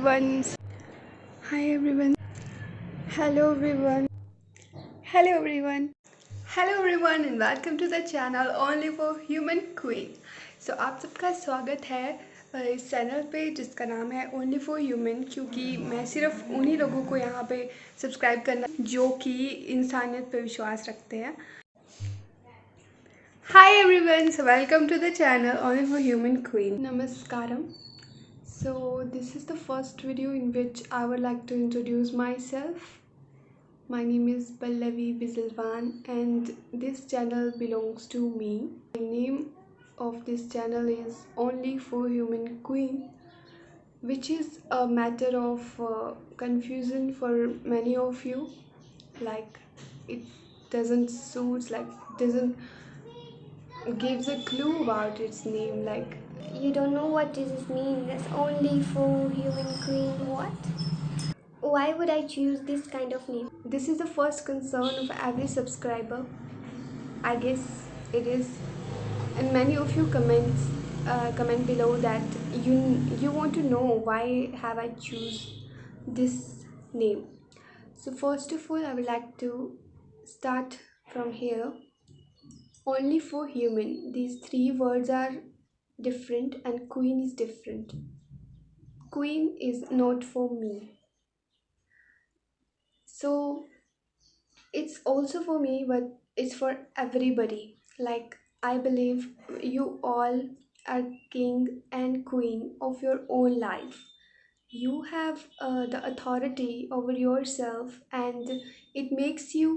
everyone. Hi everyone. Hello everyone. Hello everyone. Hello everyone and welcome to the channel Only for Human Queen. So आप सबका स्वागत है इस channel पे जिसका नाम है Only for Human, क्योंकि मैं सिर्फ उन्हीं लोगों को यहाँ पे सब्सक्राइब करना जो कि इंसानियत पे विश्वास रखते हैं. Hi everyone, so welcome to the channel Only for Human Queen. Namaskaram. So this is the first video in which I would like to introduce myself. My name is Pallavi Bisalvan and this channel belongs to me. The name of this channel is Only for Human Queen, which is a matter of confusion for many of you. Like it doesn't suit, like doesn't gives a clue about its name. Like You don't know what does this mean? That's only for human queen. What? Why would I choose this kind of name? this is the first concern of every subscriber. I guess it is, and many of you comment below that you want to know why have I choose this name. So first of all, I would like to start from here. Only for human. These three words are different, and queen is different. Queen is not for me. So it's also for me, but it's for everybody. Like I believe you all are king and queen of your own life. You have the authority over yourself, and it makes you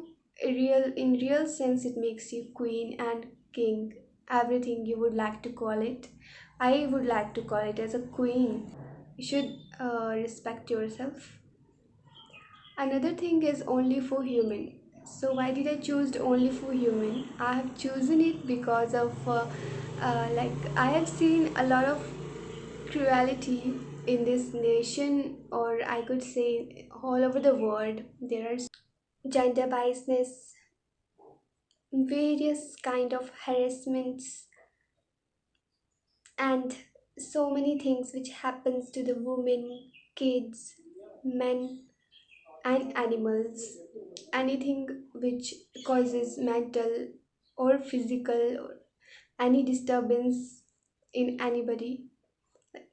real. In real sense, it makes you queen and king, everything you would like to call it. I would like to call it as a queen. You should respect yourself. Another thing is only for human. So why did I choose only for human? I have chosen it because of like I have seen a lot of cruelty in this nation, or I could say all over the world. There are gender biasness, various kind of harassments, and so many things which happens to the women, kids, men, and animals. Anything which causes mental or physical or any disturbance in anybody,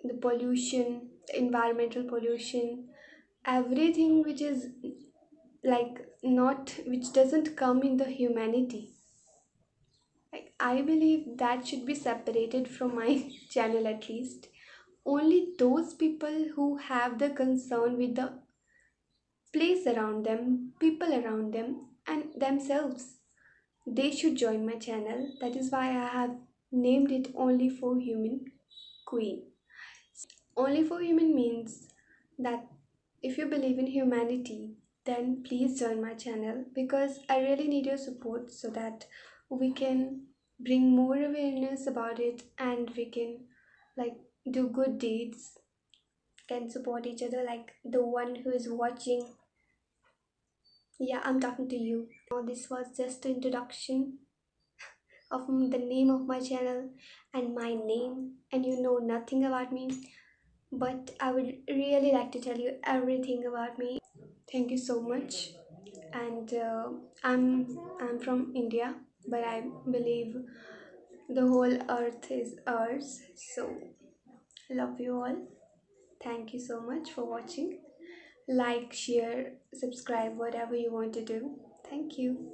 the pollution, the environmental pollution, everything which is like not which doesn't come in the humanity, like I believe that should be separated from my channel. At least only those people who have the concern with the place around them, people around them, and themselves, they should join my channel. That is why I have named it Only for Human Queen. Only for Human means that if you believe in humanity, then please join my channel, because I really need your support so that we can bring more awareness about it, and we can like do good deeds, can support each other, like the one who is watching. Yeah, I'm talking to you. Now, this was just an introduction of the name of my channel and my name, and you know nothing about me. But I would really like to tell you everything about me. Thank you so much. And I'm from India, but I believe the whole earth is ours. So love you all. Thank you so much for watching. Like, share, subscribe, whatever you want to do. Thank you.